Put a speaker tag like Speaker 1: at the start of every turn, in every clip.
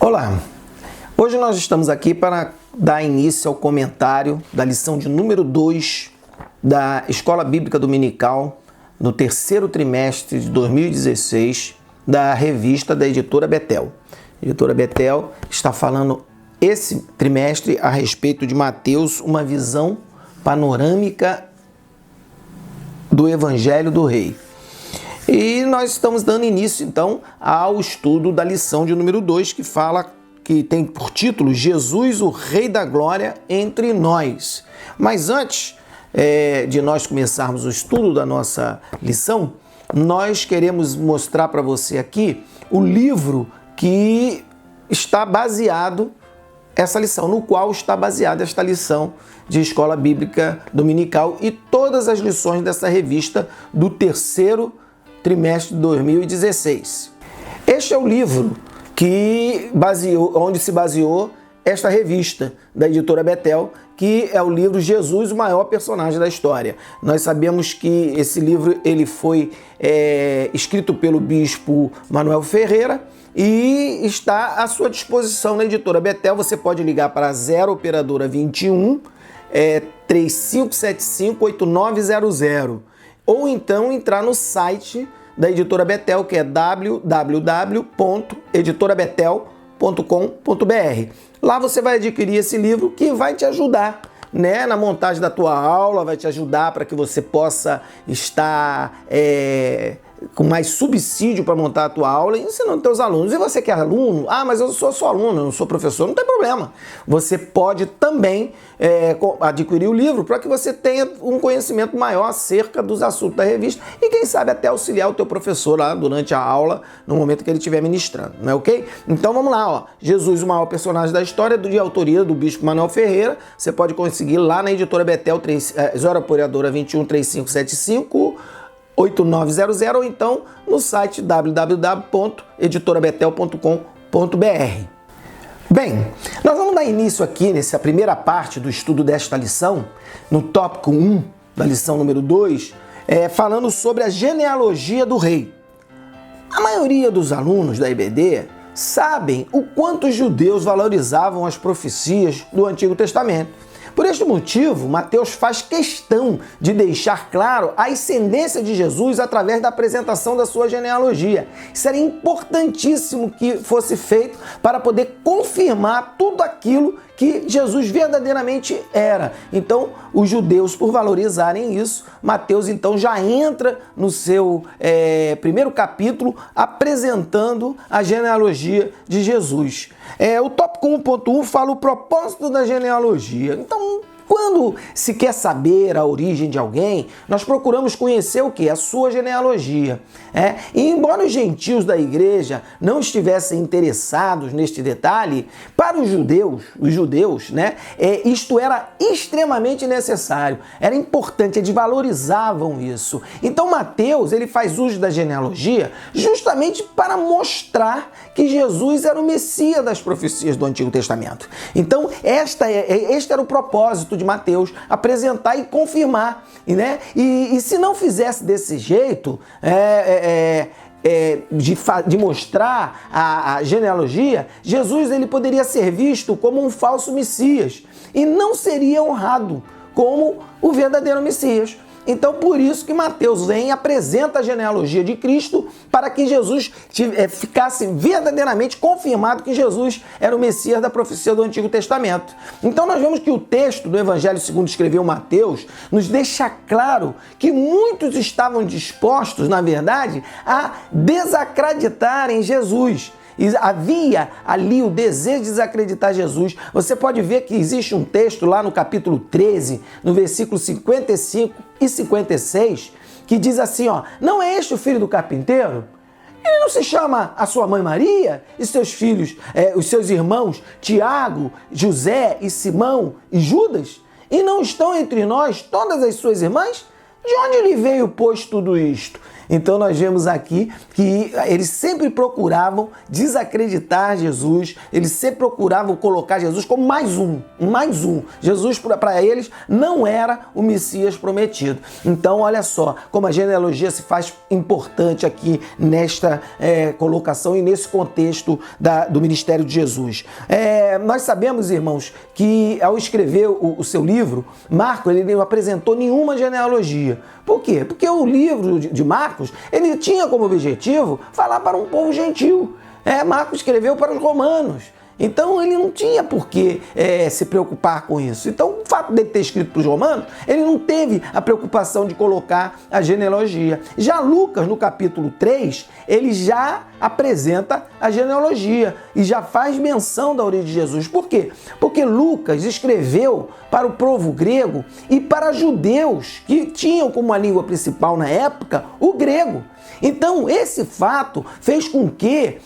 Speaker 1: Olá, hoje nós estamos aqui para dar início ao comentário da lição de número 2 da Escola Bíblica Dominical no terceiro trimestre de 2016 da revista da Editora Betel. A Editora Betel está falando esse trimestre a respeito de Mateus, uma visão panorâmica do Evangelho do Rei. E nós estamos dando início, então, ao estudo da lição de número 2, que tem por título Jesus, o Rei da Glória entre nós. Mas antes de nós começarmos o estudo da nossa lição, nós queremos mostrar para você aqui o livro que está baseado essa lição, no qual está baseada esta lição de Escola Bíblica Dominical e todas as lições dessa revista do terceiro trimestre de 2016. Este é o livro onde se baseou esta revista da Editora Betel, que é o livro Jesus, o maior personagem da história. Nós sabemos que esse livro ele foi escrito pelo bispo Manuel Ferreira e está à sua disposição na Editora Betel. Você pode ligar para 0 operadora 21 3575-8900 ou então entrar no site da Editora Betel, que é www.editorabetel.com.br. Lá você vai adquirir esse livro que vai te ajudar, né, na montagem da tua aula, vai te ajudar para que você possa estar com mais subsídio para montar a tua aula e ensinando teus alunos. E você que é aluno, mas eu sou só aluno, eu não sou professor, não tem problema. Você pode também adquirir o livro para que você tenha um conhecimento maior acerca dos assuntos da revista e quem sabe até auxiliar o teu professor lá durante a aula, no momento que ele estiver ministrando, não é ok? Então vamos lá, ó. Jesus, o maior personagem da história, de autoria do bispo Manuel Ferreira. Você pode conseguir lá na Editora Betel, 0 operadora 21 3575 8900 ou então no site www.editorabetel.com.br. Bem, nós vamos dar início aqui nessa primeira parte do estudo desta lição, no tópico 1 da lição número 2, falando sobre a genealogia do rei. A maioria dos alunos da IBD sabem o quanto os judeus valorizavam as profecias do Antigo Testamento. Por este motivo, Mateus faz questão de deixar claro a ascendência de Jesus através da apresentação da sua genealogia. Isso era importantíssimo que fosse feito para poder confirmar tudo aquilo que Jesus verdadeiramente era. Então, os judeus, por valorizarem isso, Mateus então já entra no seu primeiro capítulo apresentando a genealogia de Jesus. O tópico 1.1 fala o propósito da genealogia. Então, quando se quer saber a origem de alguém, nós procuramos conhecer o que? A sua genealogia. E embora os gentios da igreja não estivessem interessados neste detalhe, para os judeus, né, isto era extremamente necessário, era importante, eles valorizavam isso. Então Mateus ele faz uso da genealogia justamente para mostrar que Jesus era o Messias das profecias do Antigo Testamento. Então este era o propósito de Mateus, apresentar e confirmar, né? E se não fizesse desse jeito, de mostrar a genealogia, Jesus ele poderia ser visto como um falso Messias e não seria honrado como o verdadeiro Messias. Então, por isso que Mateus vem e apresenta a genealogia de Cristo para que Jesus ficasse verdadeiramente confirmado que Jesus era o Messias da profecia do Antigo Testamento. Então, nós vemos que o texto do Evangelho segundo escreveu Mateus nos deixa claro que muitos estavam dispostos, na verdade, a desacreditarem Jesus. E havia ali o desejo de desacreditar Jesus. Você pode ver que existe um texto lá no capítulo 13, no versículo 55 e 56, que diz assim, ó: não é este o filho do carpinteiro? Ele não se chama a sua mãe Maria e seus filhos, os seus irmãos Tiago, José e Simão e Judas? E não estão entre nós todas as suas irmãs? De onde lhe veio, pois, tudo isto? Então nós vemos aqui que eles sempre procuravam desacreditar Jesus, eles sempre procuravam colocar Jesus como mais um. Jesus para eles não era o Messias prometido. Então olha só como a genealogia se faz importante aqui nesta colocação e nesse contexto do ministério de Jesus. Nós sabemos, irmãos, que ao escrever o seu livro, Marcos ele não apresentou nenhuma genealogia. Por quê? Porque o livro de Marcos, ele tinha como objetivo falar para um povo gentil. Marcos escreveu para os romanos. Então ele não tinha por que se preocupar com isso. Então o fato dele ter escrito para os romanos, ele não teve a preocupação de colocar a genealogia. Já Lucas, no capítulo 3, ele já apresenta a genealogia e já faz menção da origem de Jesus. Por quê? Porque Lucas escreveu para o povo grego e para judeus que tinham como a língua principal na época o grego. Então, esse fato fez com que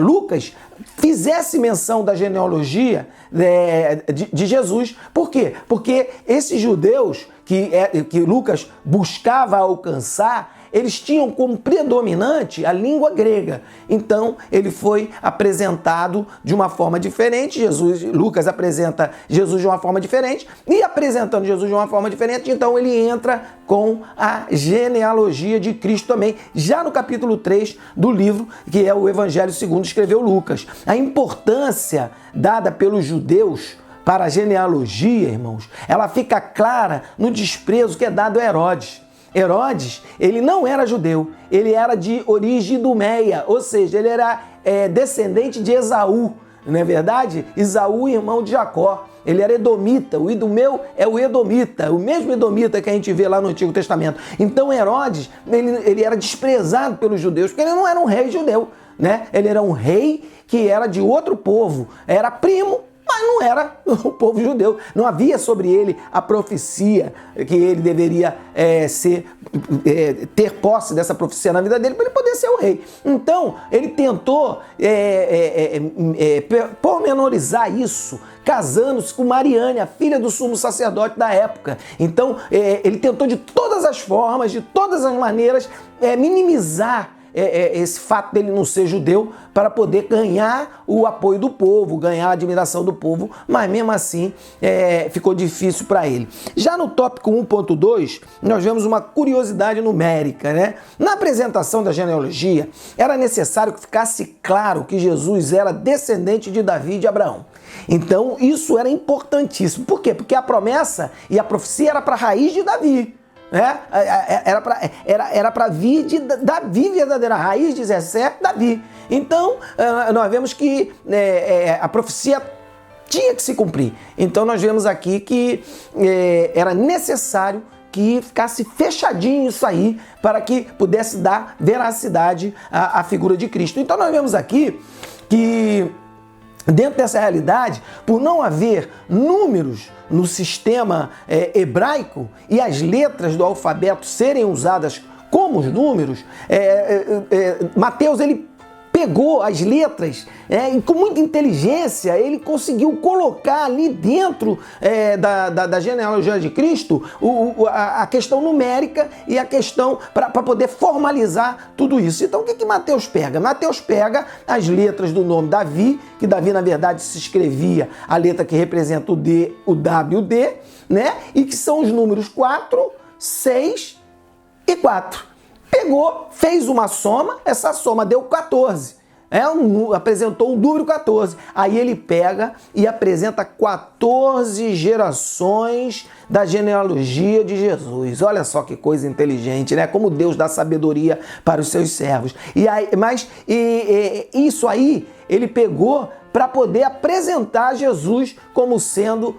Speaker 1: Lucas fizesse menção da genealogia de Jesus. Por quê? Porque esses judeus que Lucas buscava alcançar, eles tinham como predominante a língua grega. Então, ele foi apresentado de uma forma diferente. Lucas apresenta Jesus de uma forma diferente. E apresentando Jesus de uma forma diferente, então ele entra com a genealogia de Cristo também, já no capítulo 3 do livro, que é o Evangelho segundo escreveu Lucas. A importância dada pelos judeus para a genealogia, irmãos, ela fica clara no desprezo que é dado a Herodes. Herodes, ele não era judeu, ele era de origem idumeia, ou seja, ele era descendente de Esaú, não é verdade? Esaú, irmão de Jacó, ele era edomita, o idumeu é o edomita, o mesmo edomita que a gente vê lá no Antigo Testamento. Então Herodes, ele era desprezado pelos judeus, porque ele não era um rei judeu, né? Ele era um rei que era de outro povo, era primo, mas não era o povo judeu. Não havia sobre ele a profecia que ele deveria ter posse dessa profecia na vida dele para ele poder ser o rei. Então, ele tentou pormenorizar isso, casando-se com Mariane, a filha do sumo sacerdote da época. Então, ele tentou de todas as formas, de todas as maneiras, minimizar esse fato dele não ser judeu para poder ganhar o apoio do povo, ganhar a admiração do povo, mas mesmo assim ficou difícil para ele. Já no tópico 1.2, nós vemos uma curiosidade numérica, né? Na apresentação da genealogia, era necessário que ficasse claro que Jesus era descendente de Davi e de Abraão. Então, isso era importantíssimo. Por quê? Porque a promessa e a profecia era para a raiz de Davi. Era para vir de Davi verdadeira, a raiz de Jessé, Davi. Então, nós vemos que a profecia tinha que se cumprir. Então, nós vemos aqui que era necessário que ficasse fechadinho isso aí para que pudesse dar veracidade à figura de Cristo. Então, nós vemos aqui que dentro dessa realidade, por não haver números no sistema hebraico e as letras do alfabeto serem usadas como os números, Mateus ele pegou as letras e com muita inteligência ele conseguiu colocar ali dentro da genealogia de Cristo a questão numérica e a questão para poder formalizar tudo isso. Então o que Mateus pega? Mateus pega as letras do nome Davi, que Davi na verdade se escrevia a letra que representa o D, o W, o D, né? E que são os números 4, 6 e 4. Pegou, fez uma soma, essa soma deu 14. Apresentou o número 14. Aí ele pega e apresenta 14 gerações da genealogia de Jesus. Olha só que coisa inteligente, né? Como Deus dá sabedoria para os seus servos. Isso aí ele pegou para poder apresentar Jesus como sendo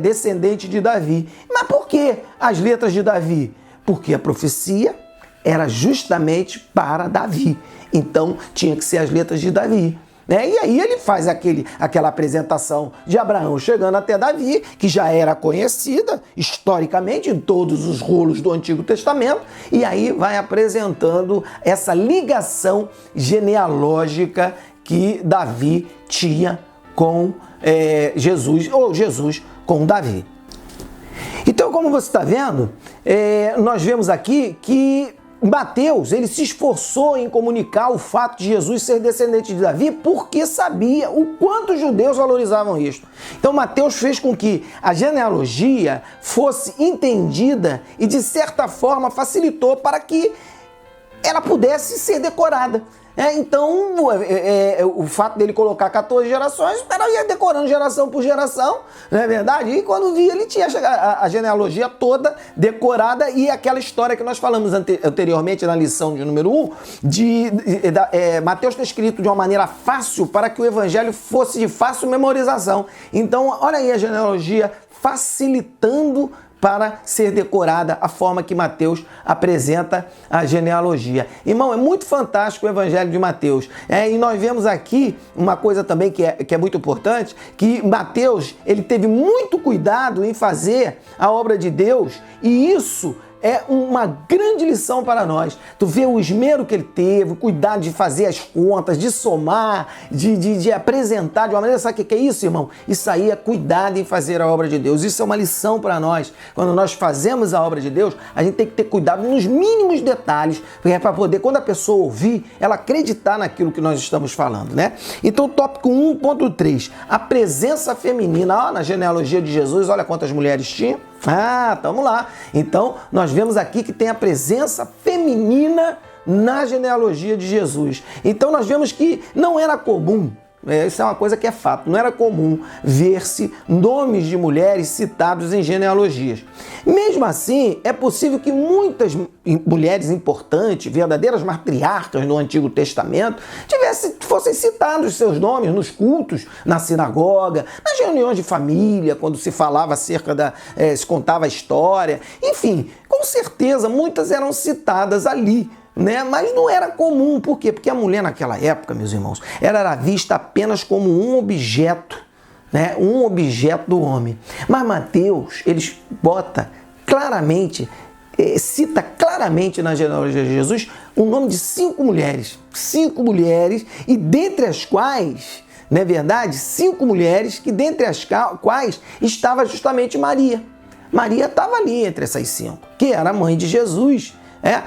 Speaker 1: descendente de Davi. Mas por que as letras de Davi? Porque a profecia era justamente para Davi. Então, tinha que ser as letras de Davi. Né? E aí ele faz aquela apresentação de Abraão chegando até Davi, que já era conhecida historicamente em todos os rolos do Antigo Testamento, e aí vai apresentando essa ligação genealógica que Davi tinha com Jesus, ou Jesus com Davi. Então, como você está vendo, nós vemos aqui que Mateus, ele se esforçou em comunicar o fato de Jesus ser descendente de Davi porque sabia o quanto os judeus valorizavam isto. Então Mateus fez com que a genealogia fosse entendida e de certa forma facilitou para que ela pudesse ser decorada. Então, o fato dele colocar 14 gerações, ela ia decorando geração por geração, não é verdade? E quando via, ele tinha a genealogia toda decorada e aquela história que nós falamos anteriormente na lição de número 1, Mateus está escrito de uma maneira fácil para que o evangelho fosse de fácil memorização. Então, olha aí a genealogia facilitando para ser decorada a forma que Mateus apresenta a genealogia. Irmão, é muito fantástico o Evangelho de Mateus. E nós vemos aqui uma coisa também que é muito importante, que Mateus ele teve muito cuidado em fazer a obra de Deus, e isso é uma grande lição para nós. Tu vê o esmero que ele teve, o cuidado de fazer as contas, de somar, de apresentar de uma maneira. Sabe o que é isso, irmão? Isso aí é cuidado em fazer a obra de Deus. Isso é uma lição para nós. Quando nós fazemos a obra de Deus, a gente tem que ter cuidado nos mínimos detalhes, porque é para poder, quando a pessoa ouvir, ela acreditar naquilo que nós estamos falando, né? Então, tópico 1.3, a presença feminina. Na genealogia de Jesus, olha quantas mulheres tinha. Vamos lá. Então, nós vemos aqui que tem a presença feminina na genealogia de Jesus. Então, nós vemos que não era comum, isso é uma coisa que é fato, não era comum ver-se nomes de mulheres citados em genealogias. Mesmo assim, é possível que muitas mulheres importantes, verdadeiras matriarcas do Antigo Testamento, fossem citados seus nomes nos cultos, na sinagoga, nas reuniões de família, quando se falava acerca se contava a história. Enfim, com certeza, muitas eram citadas ali, né? Mas não era comum. Por quê? Porque a mulher naquela época, meus irmãos, ela era vista apenas como um objeto, né? Um objeto do homem. Mas Mateus, eles bota claramente, cita claramente na genealogia de Jesus o nome de 5 mulheres, e dentre as quais, não é verdade, 5 mulheres, que dentre as quais estava justamente Maria. Maria estava ali entre essas 5, que era a mãe de Jesus,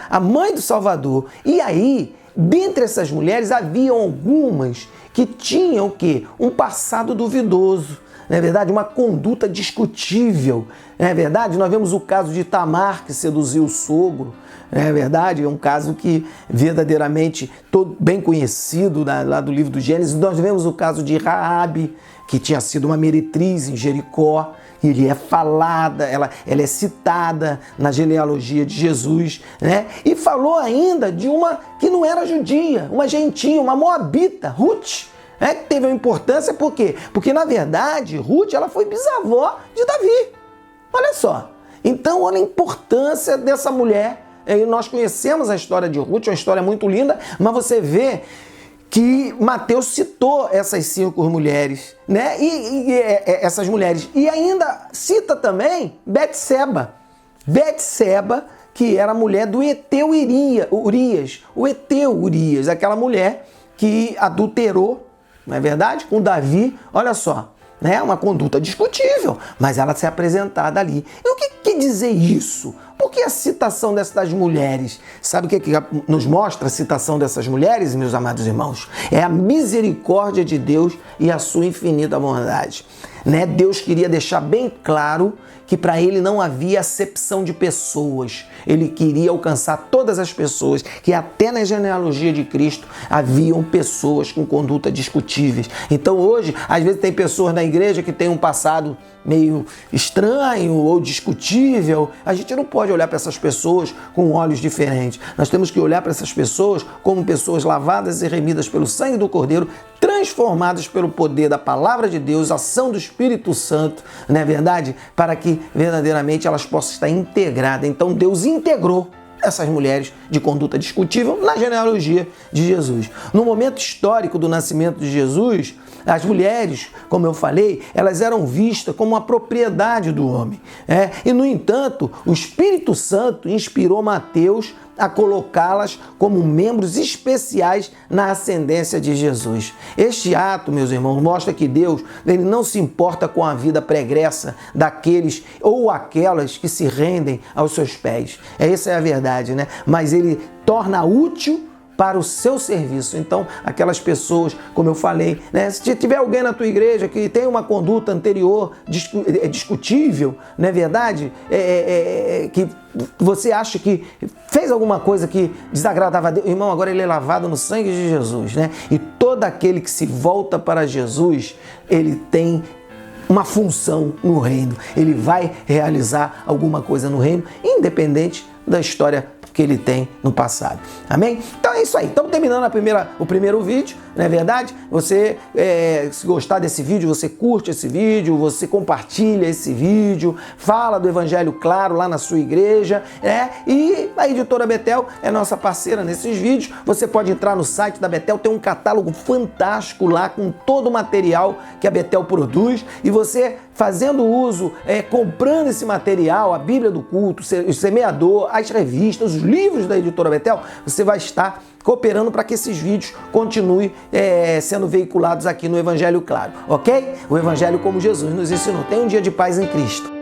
Speaker 1: a mãe do Salvador. E aí, dentre essas mulheres, haviam algumas que tinham o quê? Um passado duvidoso, não é verdade? Uma conduta discutível, não é verdade? Nós vemos o caso de Tamar, que seduziu o sogro, não é verdade? É um caso que verdadeiramente bem conhecido lá do livro do Gênesis. Nós vemos o caso de Raabe, que tinha sido uma meretriz em Jericó, e ele é falada, ela é citada na genealogia de Jesus, né? E falou ainda de uma que não era judia, uma gentia, uma moabita, Ruth, que teve uma importância. Por quê? Porque, na verdade, Ruth ela foi bisavó de Davi. Olha só. Então, olha a importância dessa mulher. E nós conhecemos a história de Ruth, uma história muito linda, mas você vê que Mateus citou essas 5 mulheres, né? Essas mulheres. E ainda cita também Betseba, que era a mulher do Eteu Urias, aquela mulher que adulterou, não é verdade? Com Davi. Olha só, né? Uma conduta discutível, mas ela se é apresentada ali. E o que quer dizer isso? Por que a citação dessas mulheres? Sabe o que nos mostra a citação dessas mulheres, meus amados irmãos? É a misericórdia de Deus e a sua infinita bondade, né? Deus queria deixar bem claro que para ele não havia acepção de pessoas. Ele queria alcançar todas as pessoas, que até na genealogia de Cristo haviam pessoas com conduta discutíveis. Então hoje, às vezes tem pessoas na igreja que têm um passado meio estranho ou discutível. A gente não pode olhar para essas pessoas com olhos diferentes. Nós temos que olhar para essas pessoas como pessoas lavadas e remidas pelo sangue do Cordeiro, transformadas pelo poder da palavra de Deus, ação do Espírito Santo, não é verdade? Para que verdadeiramente elas possam estar integradas. Então Deus integrou essas mulheres de conduta discutível na genealogia de Jesus. No momento histórico do nascimento de Jesus, as mulheres, como eu falei, elas eram vistas como uma propriedade do homem. E, no entanto, o Espírito Santo inspirou Mateus a colocá-las como membros especiais na ascendência de Jesus. Este ato, meus irmãos, mostra que Deus, ele não se importa com a vida pregressa daqueles ou aquelas que se rendem aos seus pés. Essa é a verdade, né? Mas ele torna útil para o seu serviço. Então, aquelas pessoas, como eu falei, né? Se tiver alguém na tua igreja que tem uma conduta anterior discutível, não é verdade? Que você acha que fez alguma coisa que desagradava a Deus, irmão, agora ele é lavado no sangue de Jesus, né? E todo aquele que se volta para Jesus, ele tem uma função no reino. Ele vai realizar alguma coisa no reino, independente da história que ele tem no passado. Amém? Então é isso aí. Estamos terminando o primeiro vídeo, não é verdade? Você, se gostar desse vídeo, você curte esse vídeo, você compartilha esse vídeo, fala do Evangelho Claro lá na sua igreja, e a Editora Betel é nossa parceira nesses vídeos. Você pode entrar no site da Betel, tem um catálogo fantástico lá com todo o material que a Betel produz, e você fazendo uso, comprando esse material, a Bíblia do Culto, o Semeador, as revistas, os livros da Editora Betel, você vai estar cooperando para que esses vídeos continuem sendo veiculados aqui no Evangelho Claro, ok? O Evangelho como Jesus nos ensinou. Tenha um dia de paz em Cristo.